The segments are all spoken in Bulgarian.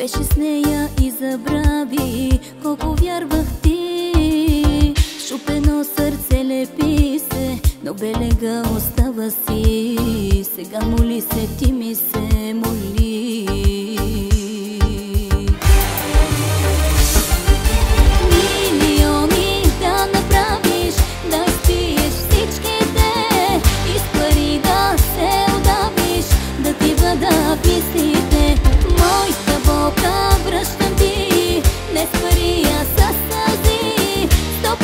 Беше с нея и забрави колко вярвах ти. Шупено сърце лепи се, но белега остава си. Сега моли се, ти ми се моли. Милиони да направиш, да изпиеш всичките, и с пари да се удавиш, да ти бъда писните. Моята болка връщам ти, не с пари, а със сълзи. 100%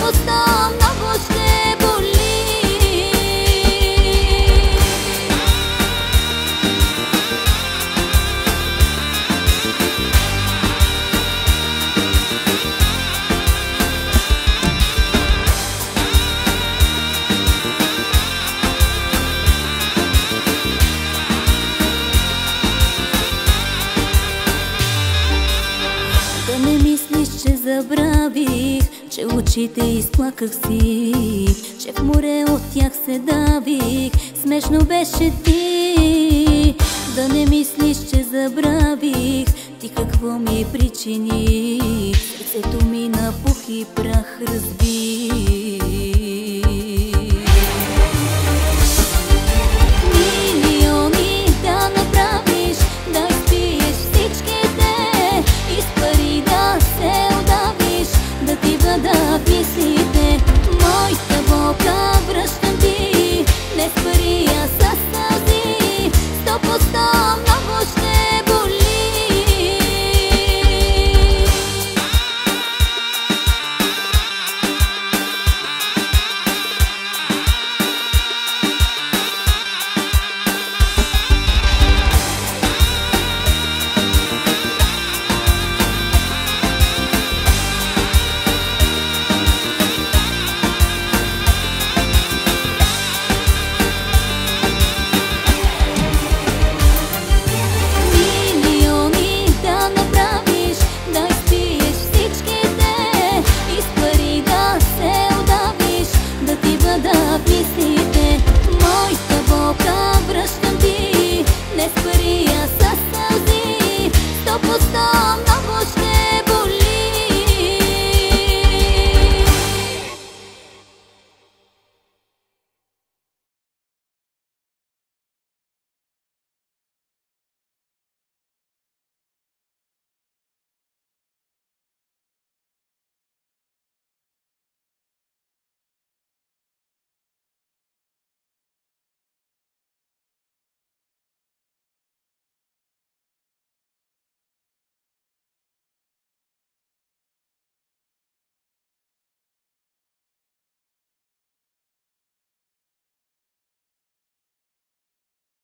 много ще боли. Да не мислиш, че забравих, че очите изплаках си, че в море от тях се давих. Смешно беше ти. Да не мислиш, че забравих, ти какво ми причини. Сърцето ми на пух и прах разби.